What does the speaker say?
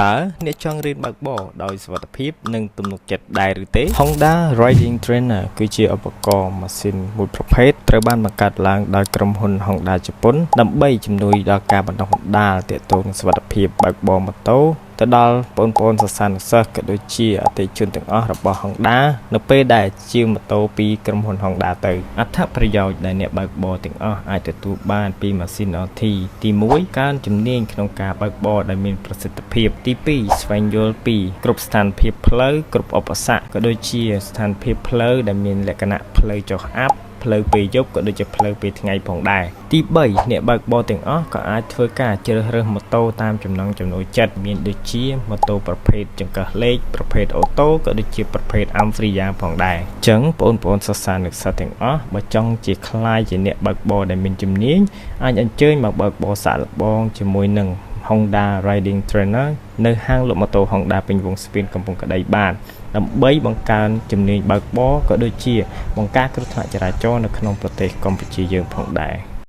តើអ្នកចង់រៀនបើកបរដោយសុវត្ថិភាពនិងទំនុកចិត្តដែរឬទេ Honda Riding Trainer គឺជាឧបករណ៍ម៉ាស៊ីនមួយប្រភេទត្រូវបានបង្កើតឡើងដោយក្រុមហ៊ុន Honda ជប៉ុនដើម្បីជំនួយដល់ការបណ្ដុះបណ្ដាលទាក់ទងនឹងសុវត្ថិភាពបើកបរម៉ូតូទៅដល់បងប្អូនសិស្សានុសិស្សក៏ដូចជាអតិថិជនទាំងអស់របស់ Honda នៅពេលដែលជិះម៉ូតូពីក្រុមហ៊ុន Honda ទៅអត្ថប្រយោជន៍ដែលអ្នកបើកបរទាំងអស់អាចទទួលបានពីម៉ាស៊ីន OT ទី1ការជំនាញក្នុងការបើកបរដែលមានប្រសិទ្ធភាពទី2ស្វែងយល់ពីគ្រប់ស្ថានភាពផ្លូវគ្រប់ឧបសគ្គក៏ដូចជាស្ថានភាពផ្លូវដែលមានលក្ខណៈផ្លូវចុះអាប់ផ្លូវពេលយប់ក៏ដូចជាផ្លូវពេលថ្ងៃផងដែរទី3អ្នកបើកបរទាំងអស់ក៏អាចធ្វើការជ្រើសរើសម៉ូតូតាមចំណង់ចំណូលចិត្តមានដូចជាម៉ូតូប្រភេទចង្កឹះលេខប្រភេទអូតូក៏ដូចជាប្រភេទអាំហ្វ្រីយ៉ាផងដែរអញ្ចឹងបងប្អូនសិស្សានុសិស្សទាំងអស់បើចង់ជាខ្លាយជាអ្នកបើកបរដែលមានជំនាញអាចអញ្ជើញមកបើកបរសាកល្បងជាមួយនឹង Honda Riding Trainer នៅហាងលក់ម៉ូតូ Honda ពេញវង្សស្ពានកំពង់ក្ដីបានដើម្បីបង្កើនជំនាញបើកបរក៏ដូចជាបង្ការគ្រោះថ្នាក់ចរាចរណ៍នៅក្នុងប្រទេសកម្ពុជាយើងផងដែរ